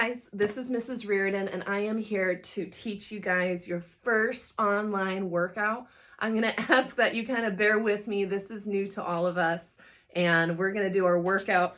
guys, this is Mrs. Riordan, and I am here to teach you guys your first online workout. I'm going to ask that you kind of bear with me. This is new to all of us, and we're going to do our workout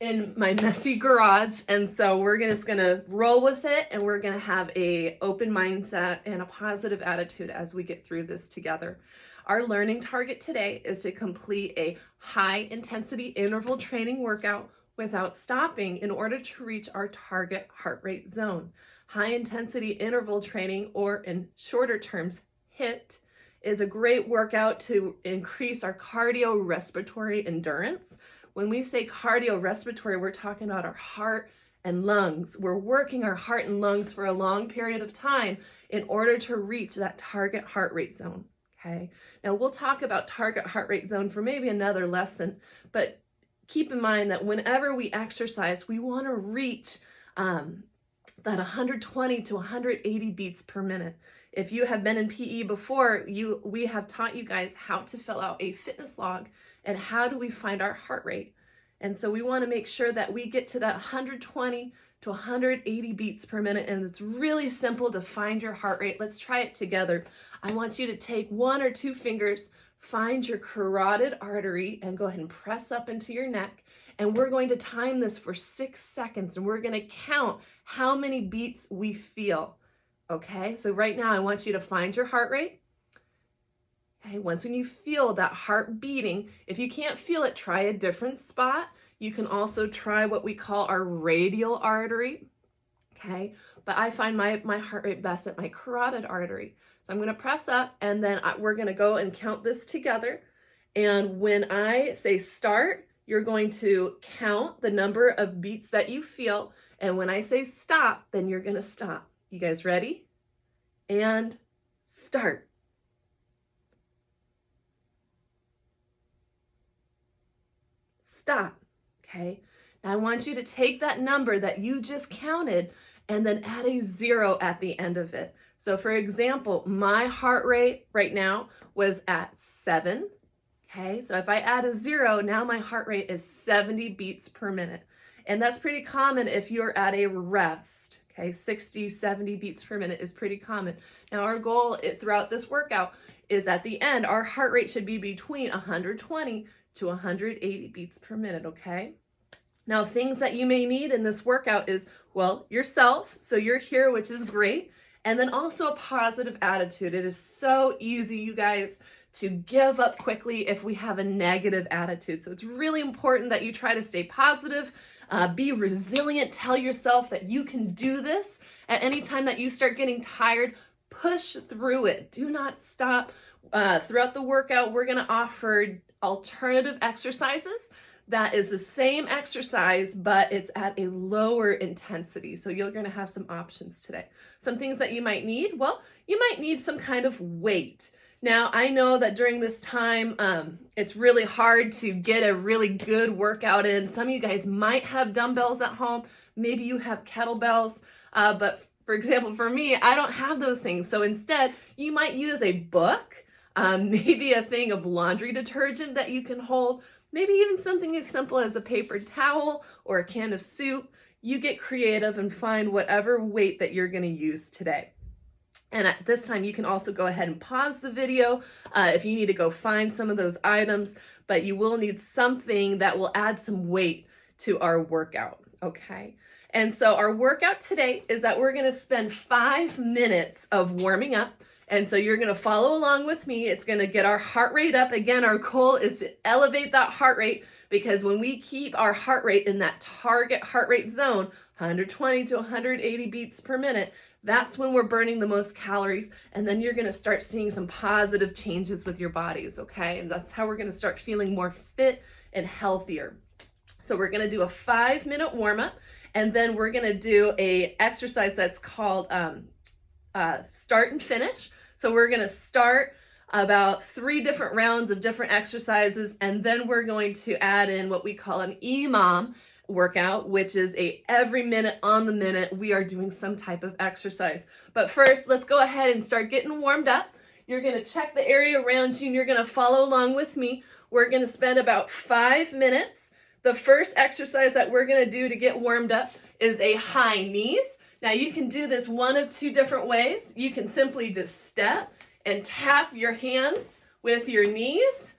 in my messy garage. And so we're just going to roll with it, and we're going to have a open mindset and a positive attitude as we get through this together. Our learning target today is to complete a high intensity interval training workout without stopping in order to reach our target heart rate zone. High intensity interval training, or in shorter terms, HIIT, is a great workout to increase our cardiorespiratory endurance. When we say cardiorespiratory, we're talking about our heart and lungs. We're working our heart and lungs for a long period of time in order to reach that target heart rate zone. Okay. Now we'll talk about target heart rate zone for maybe another lesson, but keep in mind that whenever we exercise, we want to reach that 120 to 180 beats per minute. If you have been in PE before, we have taught you guys how to fill out a fitness log and how do we find our heart rate. And so we want to make sure that we get to that 120 to 180 beats per minute. And it's really simple to find your heart rate. Let's try it together. I want you to take one or two fingers, find your carotid artery, and go ahead and press up into your neck. And we're going to time this for 6 seconds, and we're going to count how many beats we feel. Okay, so right now I want you to find your heart rate. Okay, once when you feel that heart beating, if you can't feel it, try a different spot. You can also try what we call our radial artery. Okay, but I find my heart rate best at my carotid artery. So I'm going to press up, and then we're going to go and count this together. And when I say start, you're going to count the number of beats that you feel. And when I say stop, then you're going to stop. You guys ready? And start. Stop. Okay. Now I want you to take that number that you just counted and then add a 0 at the end of it. So for example, my heart rate right now was at 7. Okay, so if I add a 0, now my heart rate is 70 beats per minute. And that's pretty common if you're at a rest. Okay, 60, 70 beats per minute is pretty common. Now our goal throughout this workout is at the end, our heart rate should be between 120 to 180 beats per minute, okay? Now things that you may need in this workout is, well, yourself. So you're here, which is great. And then also a positive attitude. It is so easy, you guys, to give up quickly if we have a negative attitude. So it's really important that you try to stay positive, be resilient, tell yourself that you can do this. At any time that you start getting tired, push through it. Do not stop. Throughout the workout, we're going to offer alternative exercises. That is the same exercise, but it's at a lower intensity. So you're going to have some options today. Some things that you might need. Well, you might need some kind of weight. Now, I know that during this time, it's really hard to get a really good workout in. Some of you guys might have dumbbells at home. Maybe you have kettlebells. But for example, for me, I don't have those things. So instead, you might use a book, maybe a thing of laundry detergent that you can hold. Maybe even something as simple as a paper towel or a can of soup. You get creative and find whatever weight that you're going to use today. And at this time, you can also go ahead and pause the video if you need to go find some of those items, but you will need something that will add some weight to our workout, okay? And so our workout today is that we're going to spend 5 minutes of warming up. And so you're going to follow along with me. It's going to get our heart rate up. Again, our goal is to elevate that heart rate, because when we keep our heart rate in that target heart rate zone, 120 to 180 beats per minute, that's when we're burning the most calories. And then you're going to start seeing some positive changes with your bodies, okay? And that's how we're going to start feeling more fit and healthier. So we're going to do a 5-minute warm up, and then we're going to do a exercise that's called start and finish. So we're going to start about 3 different rounds of different exercises, and then we're going to add in what we call an EMOM workout, which is a every minute on the minute we are doing some type of exercise. But first, let's go ahead and start getting warmed up. You're going to check the area around you, and you're going to follow along with me. We're going to spend about 5 minutes. The first exercise that we're going to do to get warmed up is a high knees. Now you can do this one of two different ways. You can simply just step and tap your hands with your knees.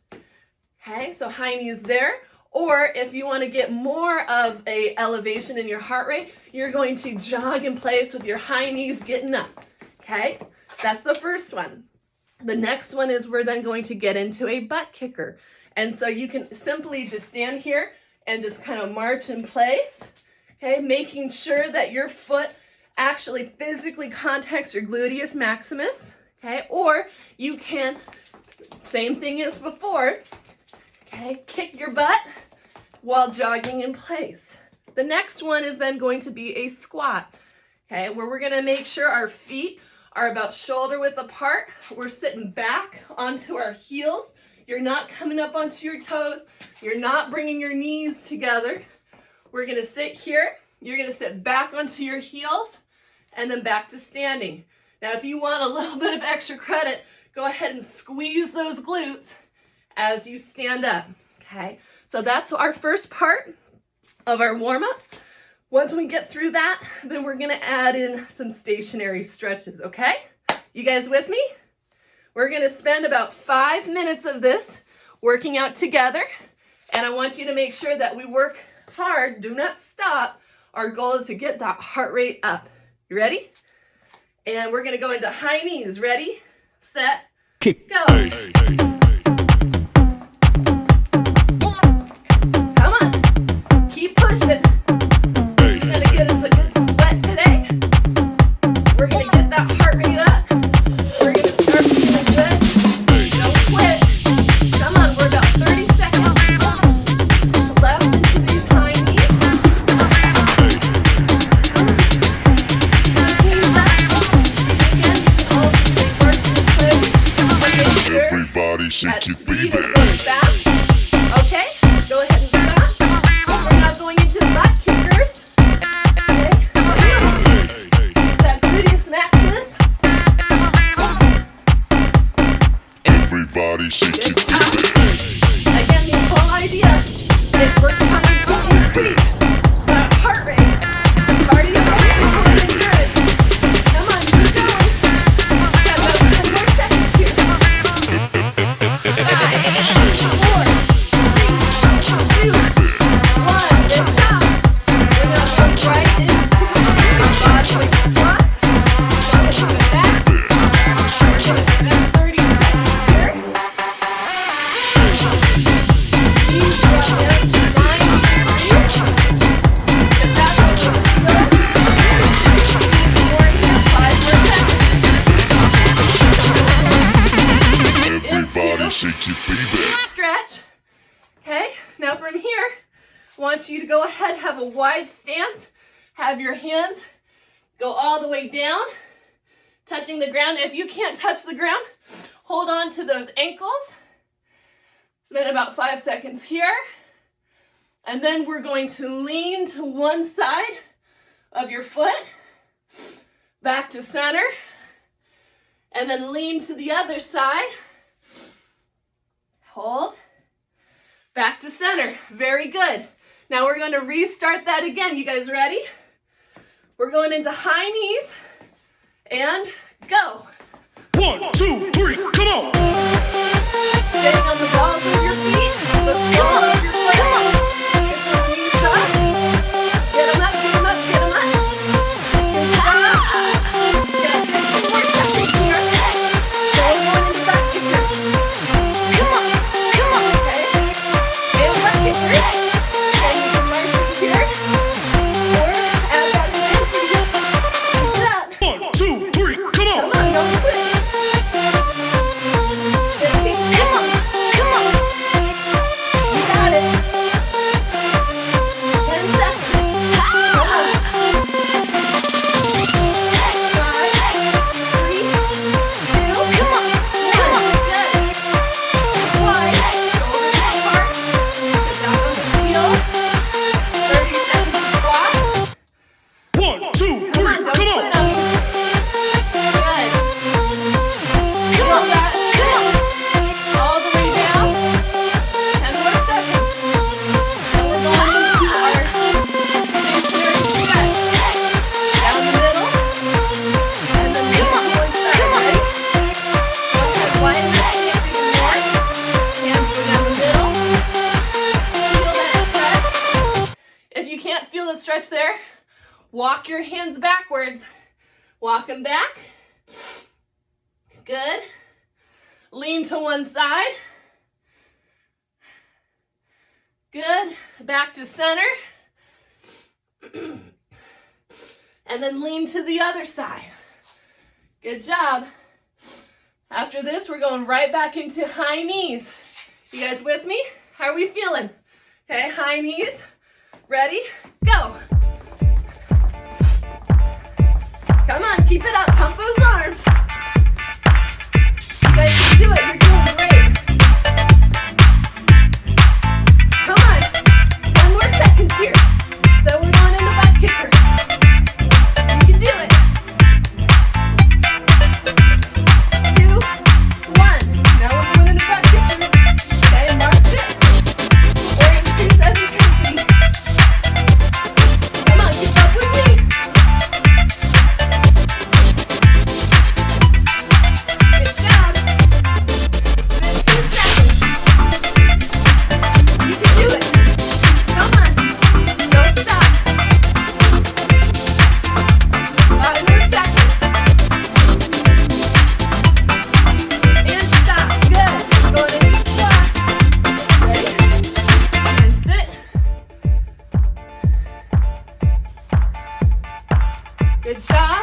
Okay, so high knees there. Or if you want to get more of a elevation in your heart rate, you're going to jog in place with your high knees getting up. Okay, that's the first one. The next one is we're then going to get into a butt kicker. And so you can simply just stand here and just kind of march in place. Okay, making sure that your foot actually physically contacts your gluteus maximus. Okay, or you can, same thing as before, okay, kick your butt while jogging in place. The next one is then going to be a squat, okay, where we're gonna make sure our feet are about shoulder width apart. We're sitting back onto our heels. You're not coming up onto your toes. You're not bringing your knees together. We're gonna sit here. You're gonna sit back onto your heels and then back to standing. Now, if you want a little bit of extra credit, go ahead and squeeze those glutes as you stand up, okay? So that's our first part of our warm-up. Once we get through that, then we're gonna add in some stationary stretches, okay? You guys with me? We're gonna spend about 5 minutes of this working out together, and I want you to make sure that we work hard, do not stop. Our goal is to get that heart rate up. You ready? And we're gonna go into high knees. Ready, set, kick, go. Come on, keep pushing. It's gonna get us a good sweat today. We're gonna get that heart rate up. We're gonna start feeling good. Don't quit. Come on, we're about 30 seconds left into these high knees. everybody shake your baby. Okay, go ahead and stop. We're now going into butt kickers. Okay, that gluteus maximus. Everybody shake your baby. Again, the whole idea is we're trying to increase that heart rate. Cardio and endurance. Come on, keep going. We've got about 10 more seconds here. 5, 4, 3, 2, 1. Lift up. We're now going right into our body weight squats. Coming back. That's 30 seconds here. Knees drop down to 90 degrees. If that's what you feel, more here, 5 more seconds. Everybody shake your baby. Stretch. Okay, now from here, I want you to go ahead, have a wide stance. Have your hands go all the way down, touching the ground. If you can't touch the ground, hold on to those ankles. Spend about 5 seconds here. And then we're going to lean to one side of your foot, back to center, and then lean to the other side. Hold, back to center. Very good. Now we're going to restart that again. You guys ready? We're going into high knees and go. 1, 2, 3, come on. Sitting on the balls of your feet, the sole of your foot. Get those knees up. Get them up, get them up, get them up. Good job. Got 15 more seconds here. Okay, going into back kicker. Okay. And butt kicker. And you can march it here. Or add that intensity. Keep it up. 1, 2, 3, come Come on. on, don't quit. 15 seconds. You got Walk your hands backwards. Walk them back. Good. Lean to one side. Good. Back to center. And then lean to the other side. Good job. After this, we're going right back into high knees. You guys with me? How are we feeling? Okay, high knees. Ready? Go. Come on, keep it up. Pump those arms. You guys can do it. You're doing great. Come on. 10 more seconds here. So we're going into butt kickers. You can do it. 2, 1. Now we're going into butt kickers. Okay, march it. Or increase that intensity. Come on, keep up with me. Good job. 15 seconds. You can do it. Come on. Don't stop. 5 more seconds. And stop. Good. Going into squats. Ready? And sit. Good job.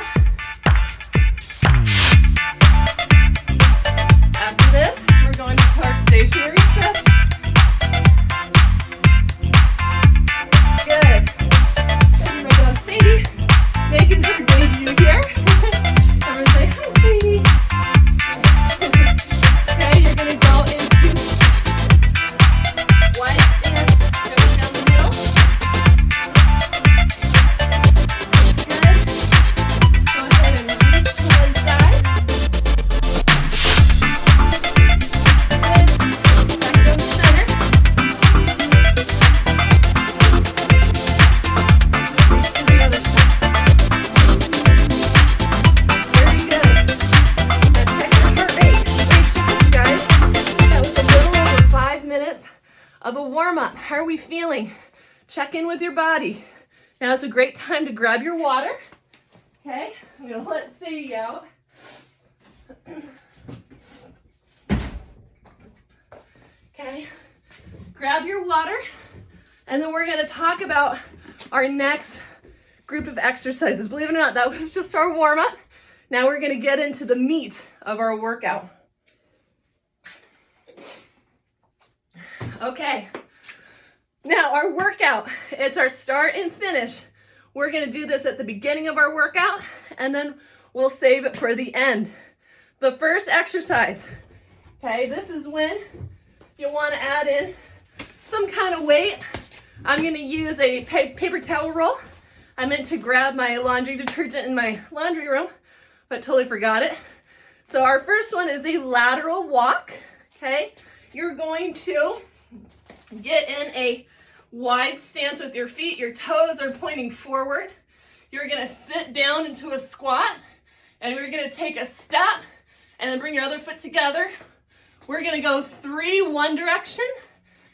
After this, we're going into our stationary stretch. Good. And my dog Sadie making her debut here. Everyone say hi, Sadie. Okay, you're gonna go into wide stance, straight down the middle. Good. Go ahead and reach to one side. Good. Back down the center. Reach to the other side. Very good. Now check your heart rate. Great job, guys. That was a little over 5 minutes of a warm-up. How are we feeling? Check in with your body. Now is a great time to grab your water. Okay, I'm gonna let Sadie out. Okay, grab your water, and then we're gonna talk about our next group of exercises. Believe it or not, that was just our warm-up. Now we're gonna get into the meat of our workout. Okay, now our workout, it's our start and finish. We're gonna do this at the beginning of our workout, and then we'll save it for the end. The first exercise, okay, this is when you wanna add in some kind of weight. I'm gonna use a paper towel roll. I meant to grab my laundry detergent in my laundry room, but totally forgot it. So our first one is a lateral walk, okay? You're going to get in a wide stance with your feet. Your toes are pointing forward. You're gonna sit down into a squat, and we're gonna take a step, and then bring your other foot together. We're gonna go 3 one direction,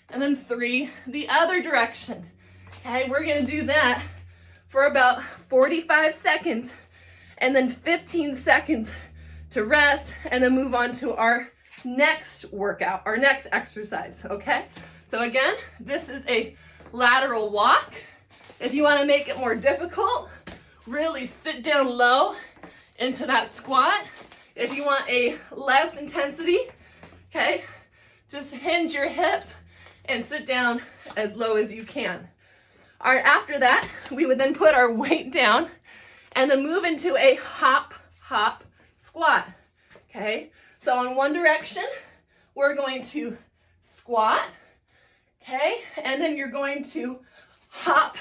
and then 3 the other direction. Okay, we're gonna do that for about 45 seconds, and then 15 seconds to rest, and then move on to our next workout, our next exercise, okay? So again, this is a lateral walk. If you want to make it more difficult, really sit down low into that squat. If you want a less intensity, okay, just hinge your hips and sit down as low as you can. All right, after that, we would then put our weight down and then move into a hop, squat, okay? So in one direction, we're going to squat, okay? And then you're going to hop,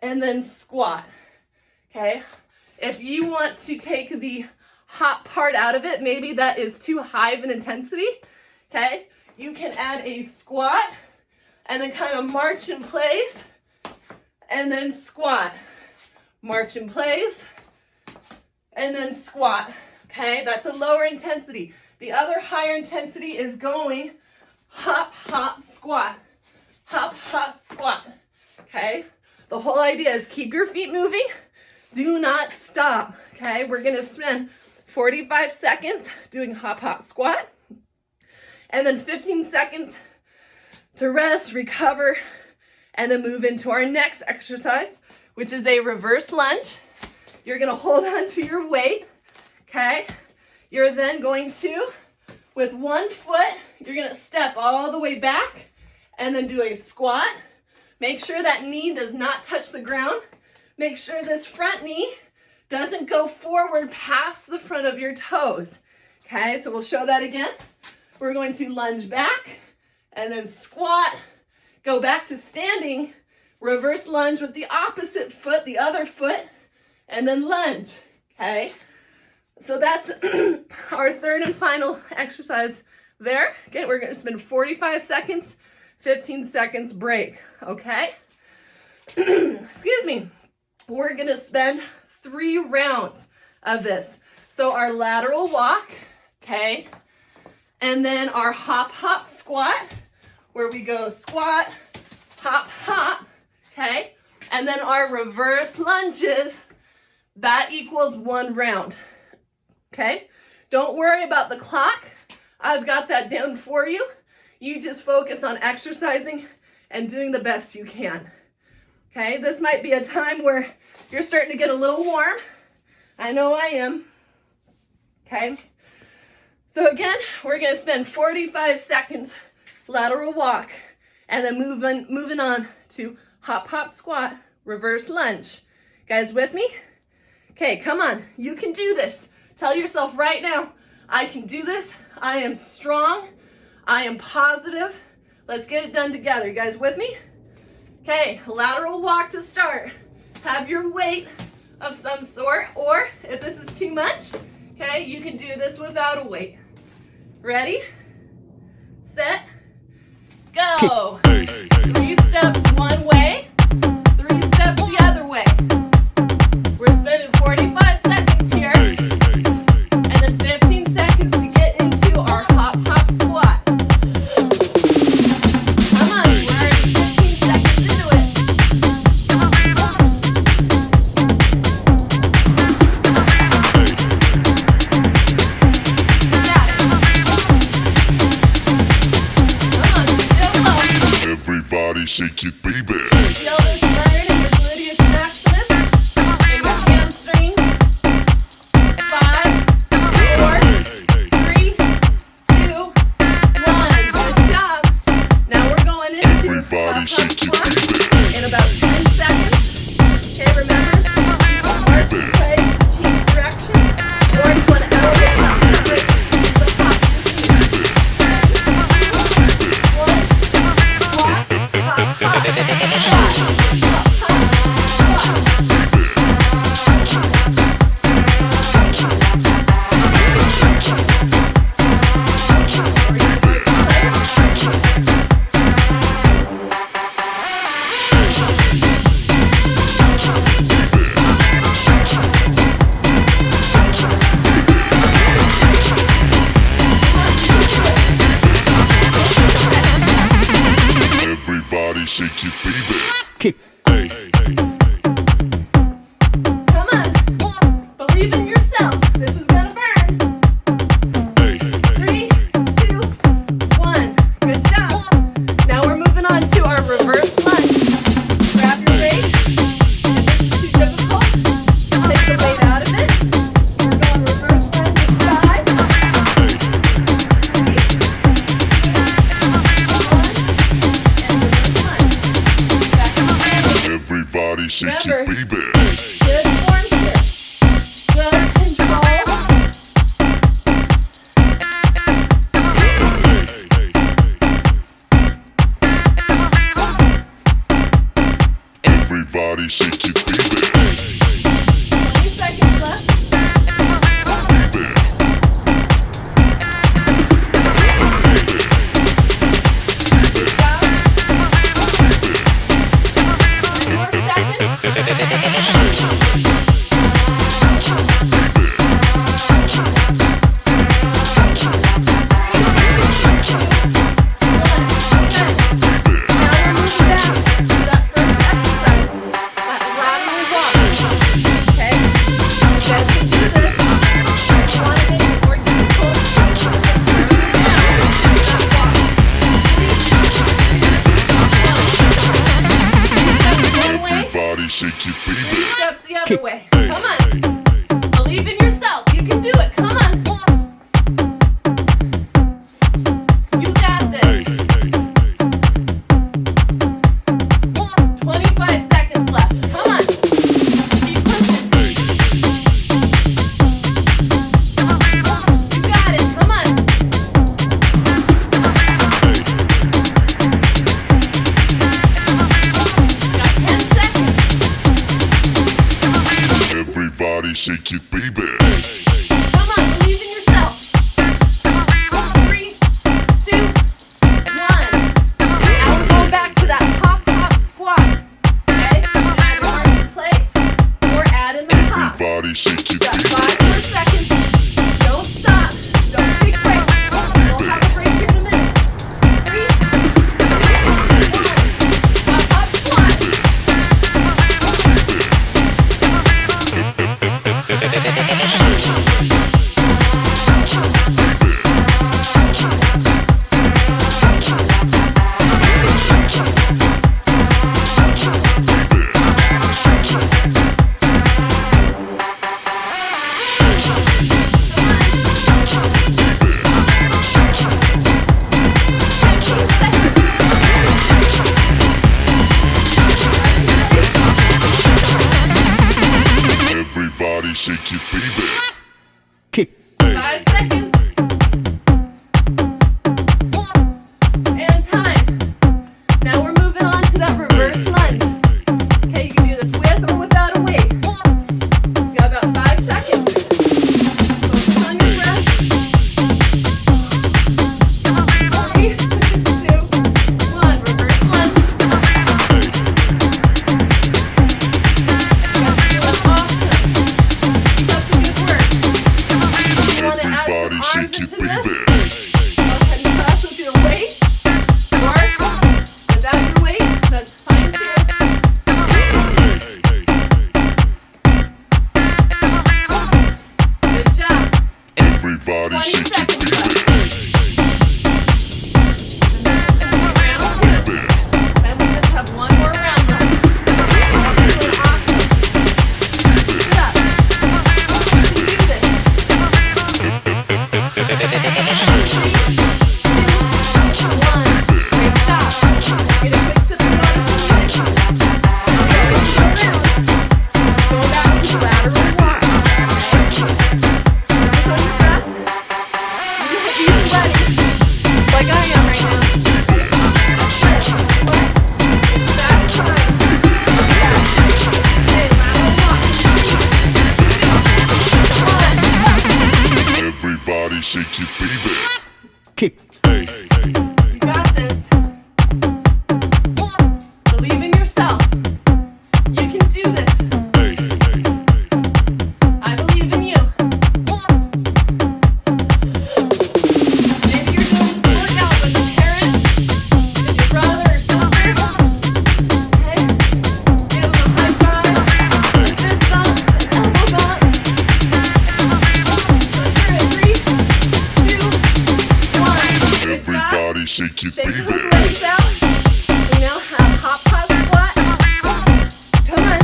and then squat, okay? If you want to take the hop part out of it, maybe that is too high of an intensity, okay? You can add a squat and then kind of march in place and then squat. March in place and then squat, okay? That's a lower intensity. The other higher intensity is going hop, squat. Hop, squat, okay? The whole idea is keep your feet moving. Do not stop, okay? We're gonna spend 45 seconds doing hop, hop, squat, and then 15 seconds to rest, recover, and then move into our next exercise, which is a reverse lunge. You're gonna hold on to your weight, okay? You're then going to, with one foot, you're gonna step all the way back and then do a squat. Make sure that knee does not touch the ground. Make sure this front knee doesn't go forward past the front of your toes. Okay, so we'll show that again. We're going to lunge back and then squat, go back to standing, reverse lunge with the opposite foot, the other foot, and then lunge, okay? So that's our third and final exercise there. Again, we're gonna spend 45 seconds, 15 seconds break, okay? Excuse me. We're gonna spend 3 rounds of this. So our lateral walk, okay? And then our hop, hop, squat, where we go squat, hop, hop, okay? And then our reverse lunges, that equals 1 round, okay? Don't worry about the clock. I've got that down for you. You just focus on exercising and doing the best you can, okay? This might be a time where you're starting to get a little warm. I know I am, okay? So again, we're gonna spend 45 seconds lateral walk and then moving on to hop, hop, squat, reverse lunge. Guys with me? Okay, come on, you can do this. Tell yourself right now, I can do this. I am strong. I am positive. Let's get it done together. You guys with me? Okay, lateral walk to start. Have your weight of some sort, or if this is too much, okay, you can do this without a weight. Ready, set, go. 3 steps one way, 3 steps the other way. We're spending 45 seconds here, and then 15 seconds to get into our hop, hop, squat. Come on, we're already 15 seconds into it. Everybody shake it, baby. Feel this burn in your gluteus maximus, in your hamstrings. 5, 4, 3, 2, 1. Good job. Now we're going into Everybody hop, shake it, squat baby. in about 10 seconds. Okay, remember, keep the hearts in place, change direction, or if you want to elevate up, switch to the pop. 1, squat, hop, hop, Everybody shake it, baby. Kick. Come on. Believe in yourself. This is gonna burn. 3, 2, 1. Good job. Now we're moving on to our reverse lunge. Grab your weight. If this is too difficult, take the weight out of it. We're going reverse lunge in 5, 3, 2, 1, and reverse lunge. Back up. Everybody shake Remember, it, baby. good form here. Good control. Everybody shake it, baby. 20 seconds left. Good job. 3 more seconds. One. Good. Now we're moving back to that first exercise. steps the other way. Come on. Believe in yourself. You can do it. Come on. You got this. 25 seconds left. Come on. Keep pushing. You got it. Come on. Got 10 seconds. Everybody shake it, baby. Come on, believe in yourself. 3, 2, 1. Now we're going back to that hop, hop, squat. Okay? Add your arms in place or add in the hop. Everybody shake it, Got baby. 5 more seconds. Don't stop. Don't take a break. We'll have a break here in a minute. 3, 2, 1. Hop, hop, squat. Everybody shake it, baby. Kick. 5 seconds. And time. Now we're moving on to that reverse lunge. Okay, you can do this with or without a weight. You got about 5 seconds. Focus on your breath. 3, 2, 1. Reverse lunge. You guys are doing awesome. Keep up the good work. You want to add some Everybody arms shake it, into baby. this? Go ahead and press with your weight or without your weight. That's fine too. Good job. Everybody 20 shake it, seconds baby. left. Round 2. Then we just have one more round left. You're doing awesome. Keep it up. You can do this. 1. Great job. Get a quick sip of water if you need it. Go back to the lateral walk. Focus on your breath. You sweating like I am right now. That's it. It's fast time. Okay, lateral walk. Come on. Everybody shake it, baby. Kick. You got this. Believe in yourself. You can do this. I believe in you. Maybe you're doing this workout with a parent, with your brother or sister. Okay? Give them a high five, a fist bump, an elbow bump. Push her in 3, 2, 1. Good job. Everybody shake it, Shake those baby. legs out. We now have hop, hop, squat. Come on.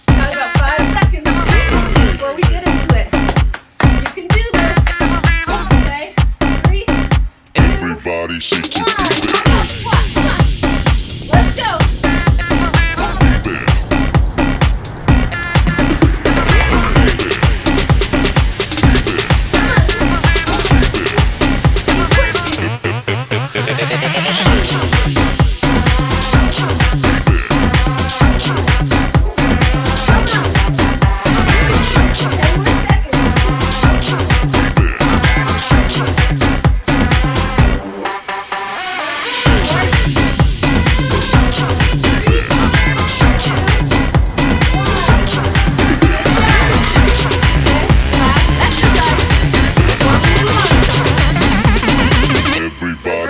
Got about 5 seconds before we get into it. You can do this. Okay? 3, 2, 1. Everybody shake it, Hop, baby. hop, squat. Come on. Let's go.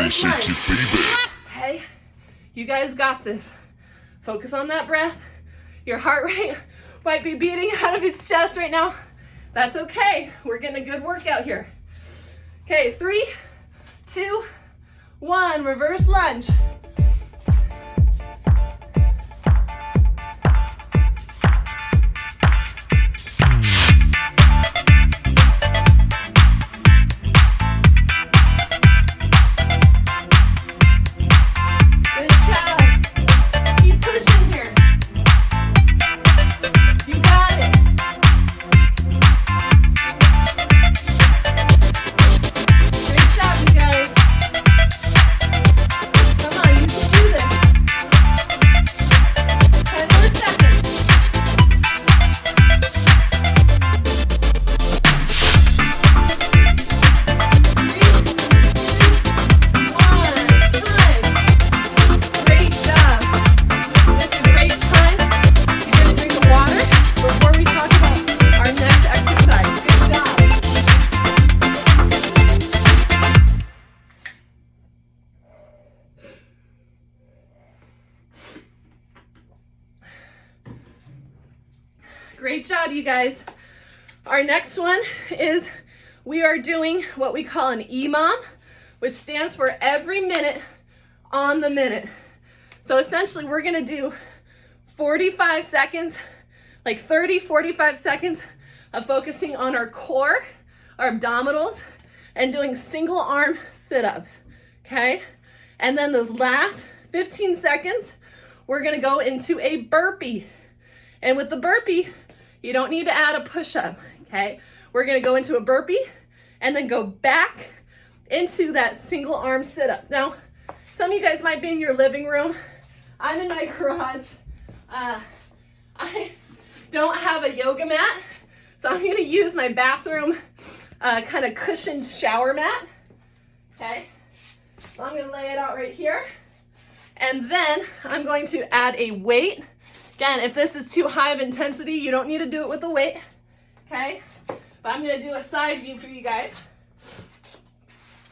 shake it, baby. Okay, you guys got this. Focus on that breath. Your heart rate might be beating out of its chest right now. That's okay. We're getting a good workout here. Okay, 3, 2, 1, reverse lunge. Great job, you guys. Our next one is we are doing what we call an EMOM, which stands for every minute on the minute. So essentially we're gonna do 45 seconds, like 30, 45 seconds of focusing on our core, our abdominals, and doing single arm sit-ups, okay? And then those last 15 seconds, we're gonna go into a burpee. And with the burpee, you don't need to add a push-up, okay? We're gonna go into a burpee and then go back into that single arm sit-up. Now, some of you guys might be in your living room. I'm in my garage. I don't have a yoga mat, so I'm gonna use my bathroom kind of cushioned shower mat, okay? So I'm gonna lay it out right here. And then I'm going to add a weight. Again, if this is too high of intensity, you don't need to do it with a weight, okay? But I'm gonna do a side view for you guys.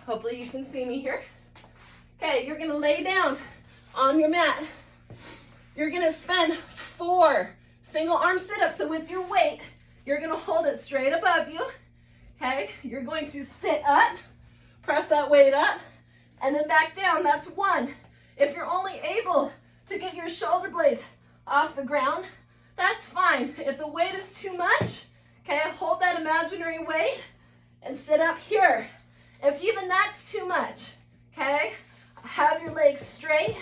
Hopefully you can see me here. Okay, you're gonna lay down on your mat. You're gonna spend 4 single arm sit-ups. So with your weight, you're gonna hold it straight above you, okay? You're going to sit up, press that weight up, and then back down. That's 1. If you're only able to get your shoulder blades off the ground, that's fine. If the weight is too much, okay, hold that imaginary weight and sit up here. If even that's too much, okay, have your legs straight,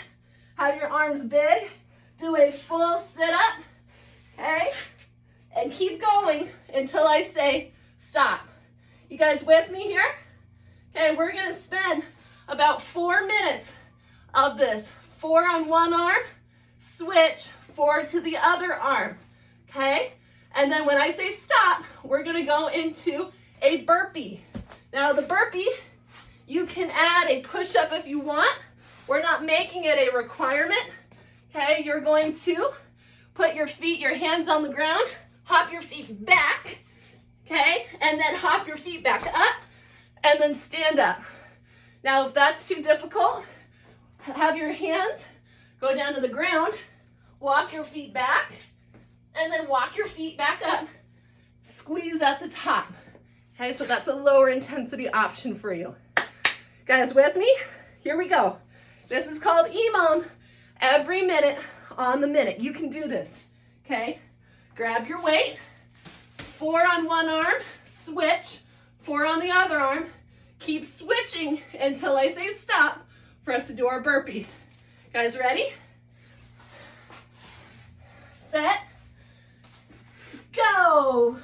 have your arms big, do a full sit-up, okay, and keep going until I say stop. You guys with me here? Okay, we're gonna spend about 4 minutes of this. 4 on one arm, switch, 4 to the other arm, okay? And then when I say stop, we're gonna go into a burpee. Now the burpee, you can add a push-up if you want. We're not making it a requirement, okay? You're going to put your feet, your hands on the ground, hop your feet back, okay? And then hop your feet back up, and then stand up. Now if that's too difficult, have your hands go down to the ground, walk your feet back, and then walk your feet back up. Squeeze at the top. Okay, so that's a lower intensity option for you. Guys, with me? Here we go. This is called EMOM, every minute on the minute. You can do this, okay? Grab your weight, 4 on one arm, switch, 4 on the other arm. Keep switching until I say stop for us to do our burpee. Guys, ready? Set, go.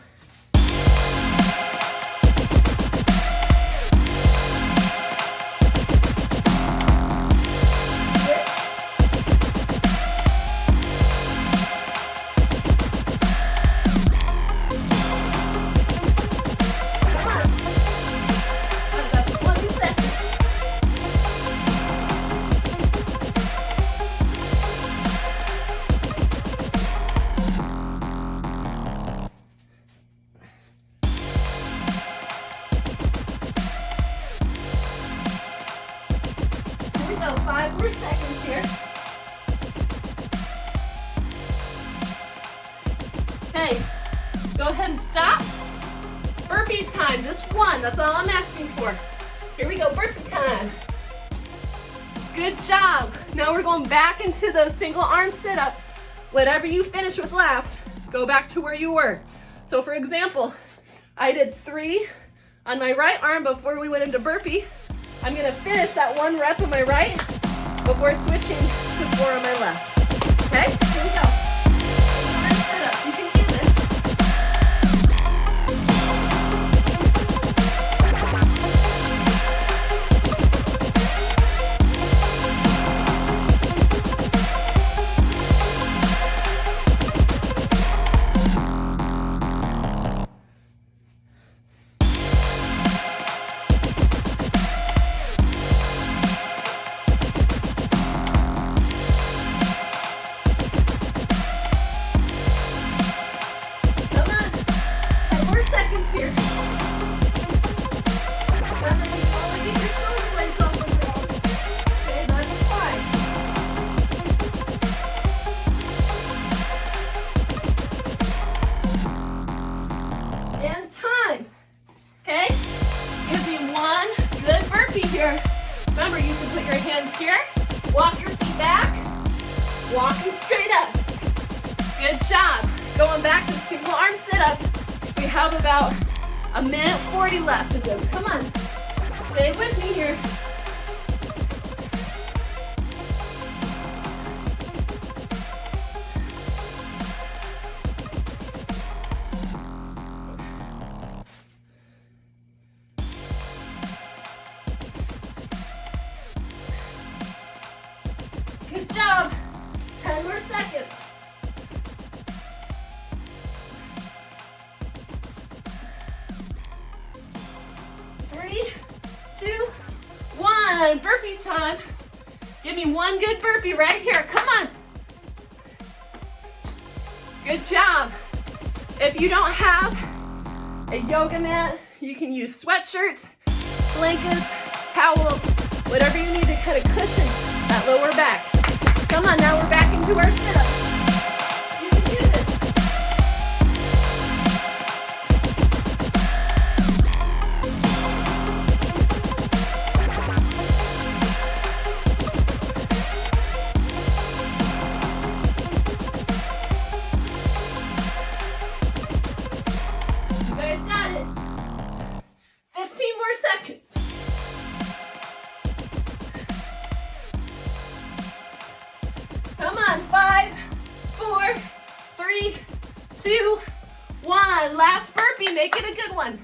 Go ahead and stop. Burpee time, just 1. That's all I'm asking for. Here we go, burpee time. Good job. Now we're going back into those single arm sit-ups. Whatever you finish with last, go back to where you were. So for example, I did 3 on my right arm before we went into burpee. I'm gonna finish that 1 rep on my right before switching to 4 on my left. Okay, here we go. Sit-ups. You can do this. your hands here. Walk your feet back. Walking straight up. Good job. Going back to single arm sit-ups. We have about 1:40 left of this. Come on. Stay with me here. Good job. 10 more seconds. Three, two, one. Burpee time. Give me one good burpee right here. Come on. Good job. If you don't have a yoga mat, you can use sweatshirts, blankets, towels, whatever you need to kind of cushion that lower back. Come on, now we're back into our sit-up. You can do this. You guys got it. 15 more seconds. Come on, 5, 4, 3, 2, 1. Last burpee, make it a good one.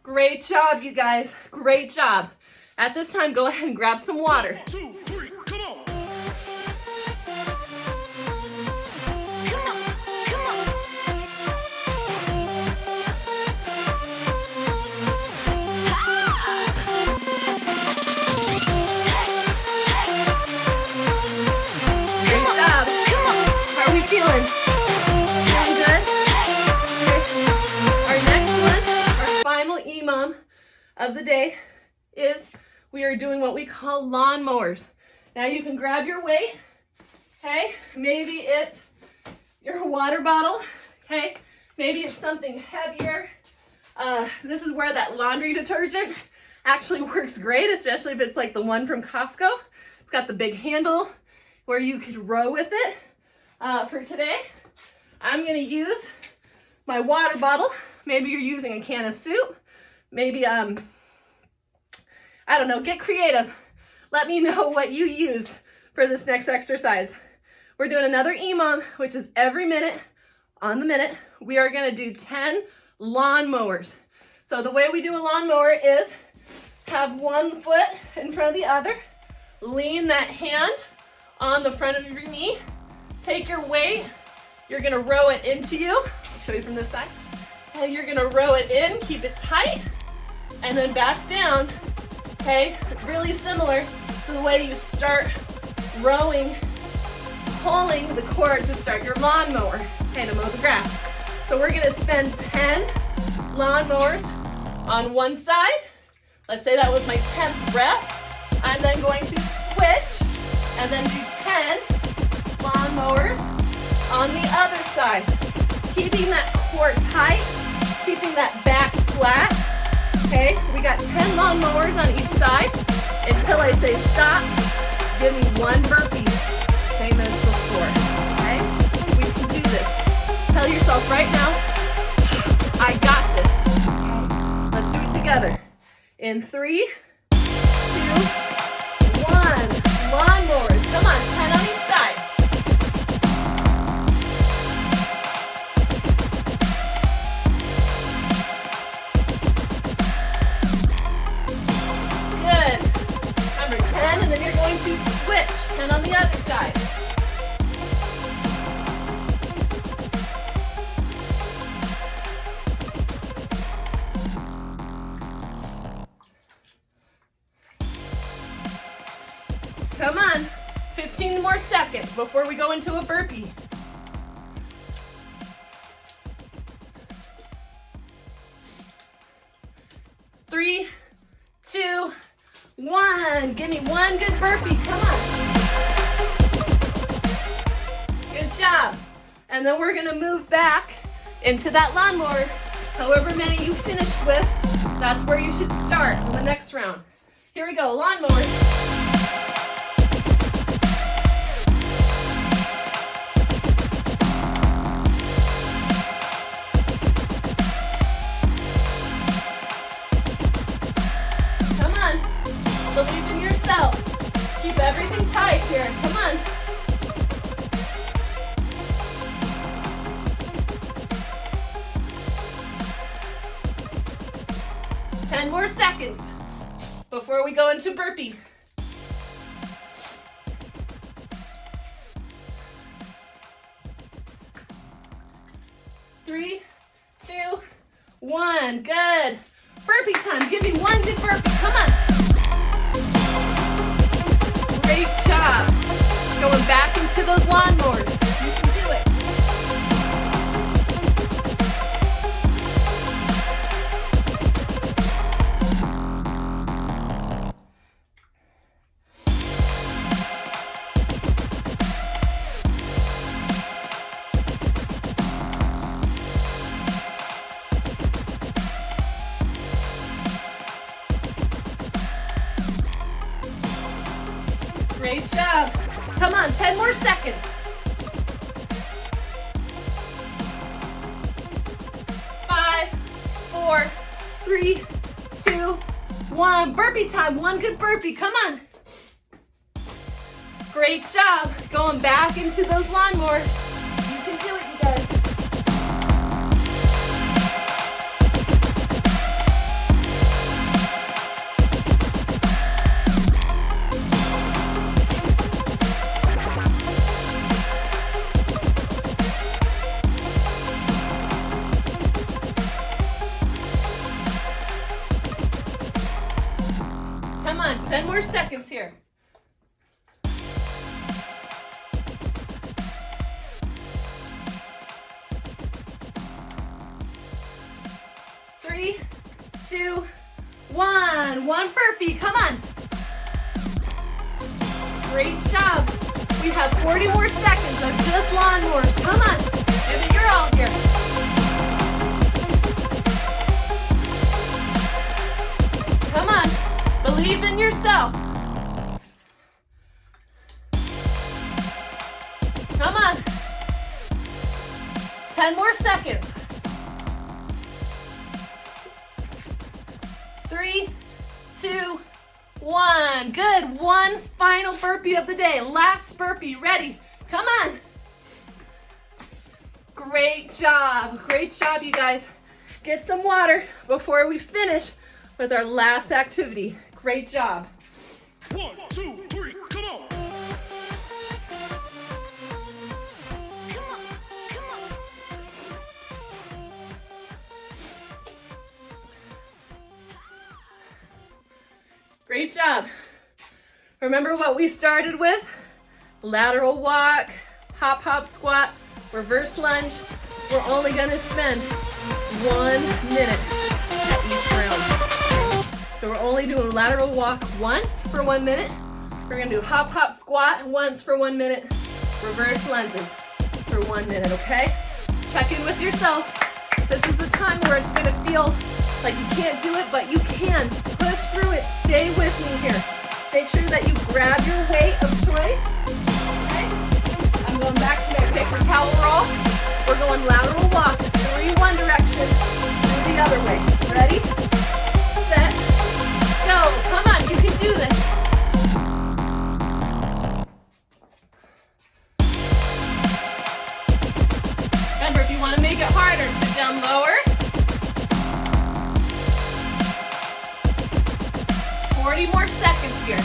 Great job, you guys. Great job. At this time, go ahead and grab some water. 2, 3, come on. Feeling good? Okay. Our next one, our final EMOM of the day is we are doing what we call lawnmowers. Now you can grab your weight, okay? Maybe it's your water bottle, okay? Maybe it's something heavier. This is where that laundry detergent actually works great, especially if it's like the one from Costco. It's got the big handle where you could row with it. For today, I'm going to use my water bottle. Maybe you're using a can of soup. Maybe, I don't know, get creative. Let me know what you use for this next exercise. We're doing another EMOM, which is every minute on the minute. We are going to do 10 lawn mowers. So the way we do a lawnmower is have one foot in front of the other. Lean that hand on the front of your knee. Take your weight, you're gonna row it into you. I'll show you from this side. And you're gonna row it in, keep it tight, and then back down, okay? Really similar to the way you start rowing, pulling the cord to start your lawnmower, okay, to mow the grass. So we're gonna spend 10 lawnmowers on one side. Let's say that was my 10th rep. I'm then going to switch and then do 10 lawnmowers on the other side. Keeping that core tight, keeping that back flat. Okay, we got 10 lawnmowers on each side. Until I say stop, give me one burpee, same as before. Okay, we can do this. Tell yourself right now, I got this. Let's do it together. In 3, 2, 1. Lawnmowers. Come on, 10 on each side. Good. Number 10, and then you're going to switch. 10 on the other side. Come on, 15 more seconds before we go into a burpee. Three, 2, 1. Give me one good burpee, come on. Good job. And then we're gonna move back into that lawnmower. However many you finished with, that's where you should start in the next round. Here we go, lawnmowers. Come on, believe in yourself. Keep everything tight here, come on. Ten more seconds before we go into burpee. Three, two, one. Good. Burpee time. Give me one good burpee. Come on. Great job. Going back into those lawnmowers. You can do it. Great job. Come on, 10 more seconds. 5, 4, 3, 2, 1. Burpee time. One good burpee. Come on. Great job. Going back into those lawnmowers. You can do it, you guys. Come on, 10 more seconds here. 3, 2, 1. One burpee, come on. Great job. We have 40 more seconds of just lawnmowers. Come on, give it your all here. Come on. Believe in yourself. Come on. 10 more seconds. 3, 2, 1. Good. One final burpee of the day. Last burpee. Ready? Come on. Great job. Great job, you guys. Get some water before we finish with our last activity. Great job. 1, 2, 3, come on. Great job. Remember what we started with? Lateral walk, hop, hop, squat, reverse lunge. We're only gonna spend 1 minute at each round. So we're only doing lateral walk once for 1 minute. We're gonna do hop, hop, squat once for 1 minute. Reverse lunges for 1 minute, okay? Check in with yourself. This is the time where it's gonna feel like you can't do it, but you can. Push through it, stay with me here. Make sure that you grab your weight of choice, okay? I'm going back to my paper towel roll. We're going lateral walk, 3 one direction, 2 the other way. Ready, set, go. Come on, you can do this. Remember, if you want to make it harder, sit down lower. 40 more seconds here.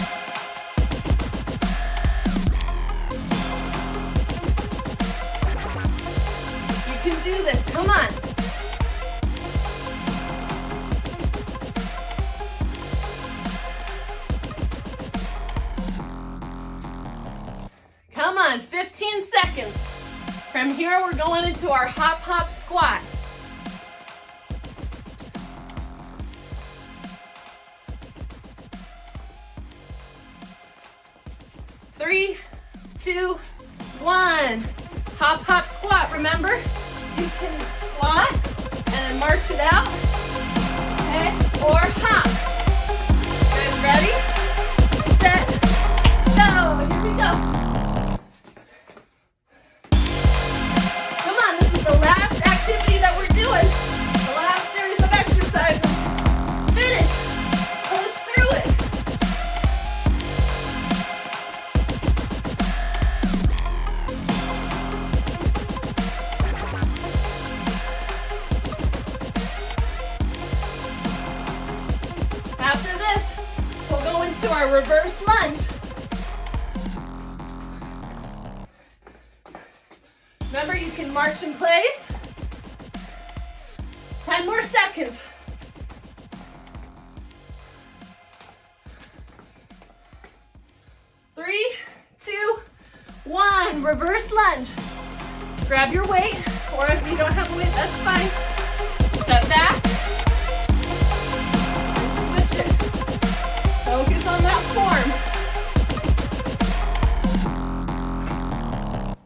You can do this, come on. Come on, 15 seconds. From here, we're going into our hop, hop, squat. Three, 2, 1. Hop, hop, squat. Remember, you can squat and then march it out, okay? Or hop. You guys ready? our reverse lunge. Remember, you can march in place. 10 more seconds. 3, 2, 1. Reverse lunge. Grab your weight, or if you don't have a weight, that's fine. Step back and switch it. Focus on that form.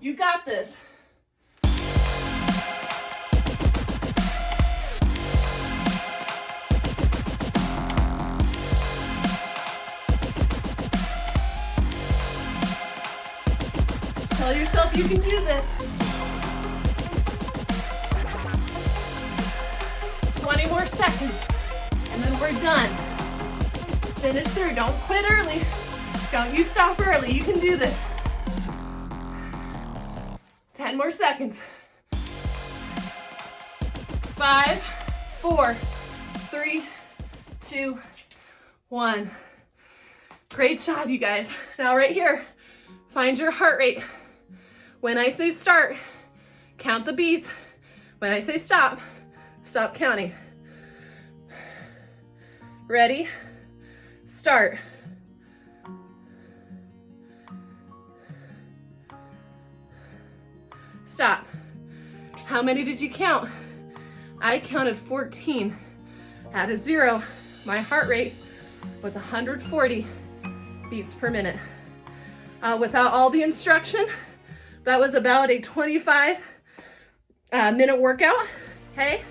You got this. Tell yourself you can do this. 20 more seconds, and then we're done. Finish through. Don't quit early. Don't you stop early. You can do this. 10 more seconds. 5, 4, 3, 2, 1. Great job, you guys. Now right here, find your heart rate. When I say start, count the beats. When I say stop, stop counting. Ready? Start. Stop. How many did you count? I counted 14. At a 0, my heart rate was 140 beats per minute. Without all the instruction, that was about a 25-minute workout. Hey,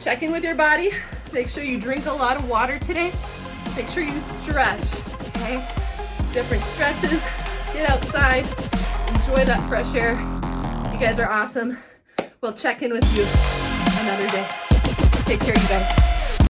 check in with your body. Make sure you drink a lot of water today. Make sure you stretch, okay? Different stretches. Get outside. Enjoy that fresh air. You guys are awesome. We'll check in with you another day. Take care, you guys.